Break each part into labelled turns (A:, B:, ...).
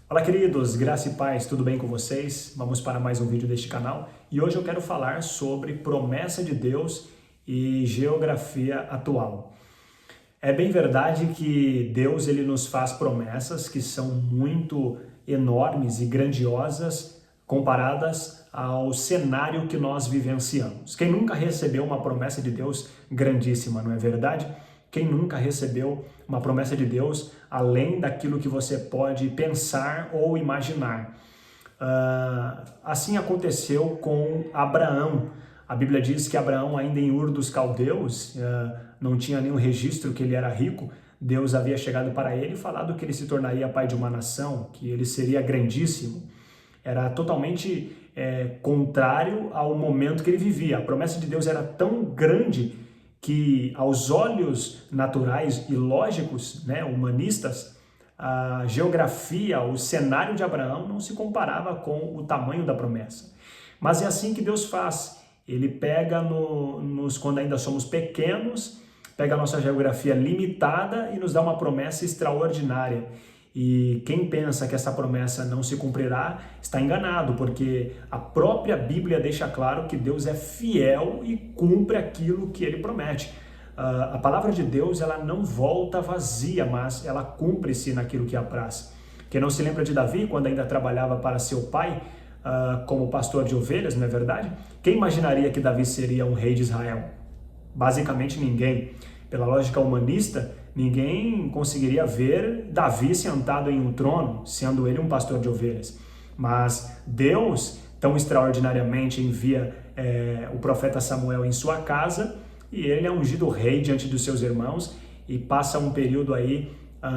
A: Olá, queridos, graça e paz, tudo bem com vocês? Vamos para mais um vídeo deste canal e hoje eu quero falar sobre promessa de Deus e geografia atual. É bem verdade que Deus ele nos faz promessas que são muito enormes e grandiosas comparadas ao cenário que nós vivenciamos. Quem nunca recebeu uma promessa de Deus grandíssima, não é verdade? Quem nunca recebeu uma promessa de Deus além daquilo que você pode pensar ou imaginar? Assim aconteceu com Abraão. A Bíblia diz que Abraão, ainda em Ur dos Caldeus, não tinha nenhum registro que ele era rico. Deus havia chegado para ele e falado que ele se tornaria pai de uma nação, que ele seria grandíssimo. Era totalmente contrário ao momento que ele vivia. A promessa de Deus era tão grande que aos olhos naturais e lógicos, humanistas, a geografia, o cenário de Abraão não se comparava com o tamanho da promessa. Mas é assim que Deus faz. Ele pega quando ainda somos pequenos, pega a nossa geografia limitada e nos dá uma promessa extraordinária. E quem pensa que essa promessa não se cumprirá está enganado, porque a própria Bíblia deixa claro que Deus é fiel e cumpre aquilo que ele promete. A palavra de Deus ela não volta vazia, mas ela cumpre-se naquilo que apraz. Quem não se lembra de Davi, quando ainda trabalhava para seu pai, como pastor de ovelhas, não é verdade? Quem imaginaria que Davi seria um rei de Israel? Basicamente ninguém. Pela lógica humanista, ninguém conseguiria ver Davi sentado em um trono, sendo ele um pastor de ovelhas. Mas Deus, tão extraordinariamente, envia o profeta Samuel em sua casa e ele é ungido rei diante dos seus irmãos e passa um período aí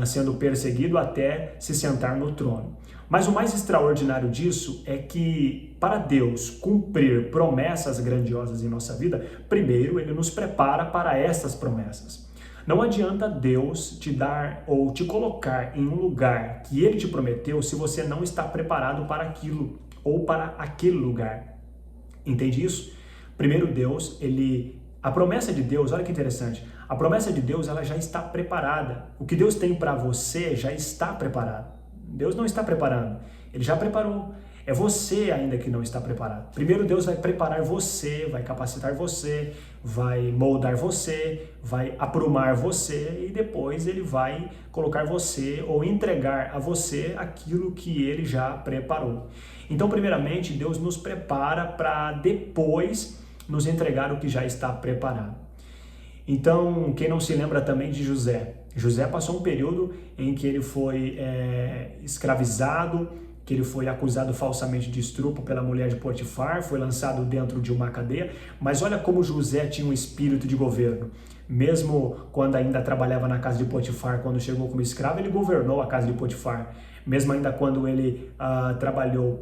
A: sendo perseguido até se sentar no trono. Mas o mais extraordinário disso é que para Deus cumprir promessas grandiosas em nossa vida, primeiro ele nos prepara para essas promessas. Não adianta Deus te dar ou te colocar em um lugar que ele te prometeu se você não está preparado para aquilo ou para aquele lugar. Entende isso? Primeiro Deus, a promessa de Deus, olha que interessante, a promessa de Deus ela já está preparada. O que Deus tem para você já está preparado. Deus não está preparando, ele já preparou. É você ainda que não está preparado. Primeiro Deus vai preparar você, vai capacitar você, vai moldar você, vai aprumar você e depois ele vai colocar você ou entregar a você aquilo que ele já preparou. Então, primeiramente, Deus nos prepara para depois nos entregar o que já está preparado. Então, quem não se lembra também de José? José passou um período em que ele foi escravizado, que ele foi acusado falsamente de estupro pela mulher de Potifar, foi lançado dentro de uma cadeia, mas olha como José tinha um espírito de governo. Mesmo quando ainda trabalhava na casa de Potifar, quando chegou como escravo, ele governou a casa de Potifar. Mesmo ainda quando ele trabalhou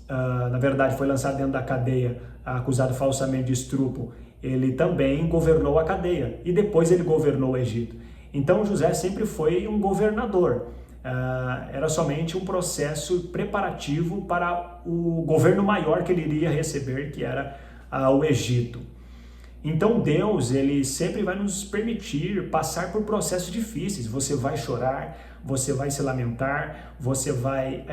A: na verdade foi lançado dentro da cadeia, acusado falsamente de estupro, ele também governou a cadeia e depois ele governou o Egito. Então José sempre foi um governador. Era somente um processo preparativo para o governo maior que ele iria receber, que era o Egito. Então Deus, ele sempre vai nos permitir passar por processos difíceis. Você vai chorar, você vai se lamentar, você vai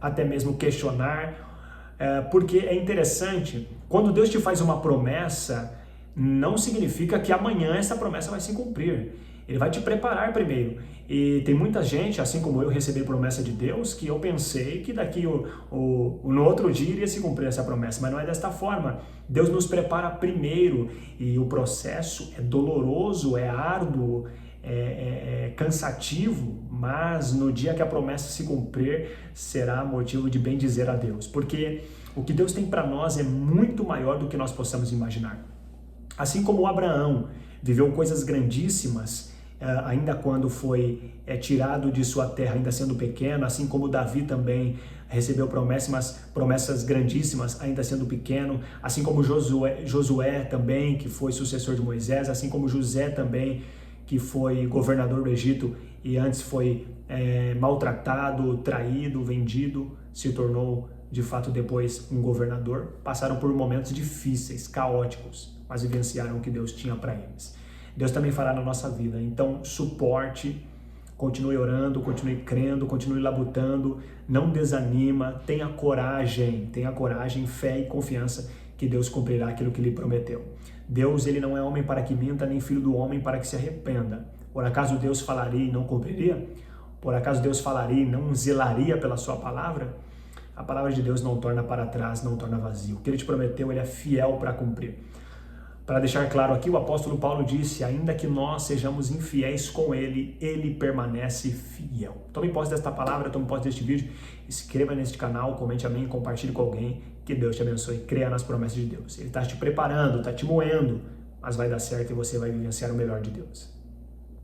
A: até mesmo questionar, porque é interessante, quando Deus te faz uma promessa, não significa que amanhã essa promessa vai se cumprir. Ele vai te preparar primeiro. E tem muita gente, assim como eu, recebi promessa de Deus, que eu pensei que daqui no outro dia iria se cumprir essa promessa, mas não é desta forma. Deus nos prepara primeiro e o processo é doloroso, é árduo, é cansativo, mas no dia que a promessa se cumprir, será motivo de bem dizer a Deus. Porque o que Deus tem para nós é muito maior do que nós possamos imaginar. Assim como Abraão viveu coisas grandíssimas, ainda quando foi tirado de sua terra, ainda sendo pequeno, assim como Davi também recebeu promessas grandíssimas, ainda sendo pequeno, assim como Josué também, que foi sucessor de Moisés, assim como José também, que foi governador do Egito e antes foi maltratado, traído, vendido, se tornou de fato depois um governador, passaram por momentos difíceis, caóticos, mas vivenciaram o que Deus tinha para eles. Deus também fará na nossa vida, então suporte Continue orando, continue crendo, continue labutando, não desanima, tenha coragem, fé e confiança que Deus cumprirá aquilo que lhe prometeu. Deus, ele não é homem para que minta, nem filho do homem para que se arrependa. Por acaso Deus falaria e não cumpriria? Por acaso Deus falaria e não zelaria pela sua palavra? A palavra de Deus não torna para trás, não torna vazio. O que ele te prometeu, ele é fiel para cumprir. Para deixar claro aqui, o apóstolo Paulo disse, ainda que nós sejamos infiéis com ele, ele permanece fiel. Tome posse desta palavra, tome posse deste vídeo, inscreva neste canal, comente amém, compartilhe com alguém, que Deus te abençoe, creia nas promessas de Deus. Ele está te preparando, está te moendo, mas vai dar certo e você vai vivenciar o melhor de Deus.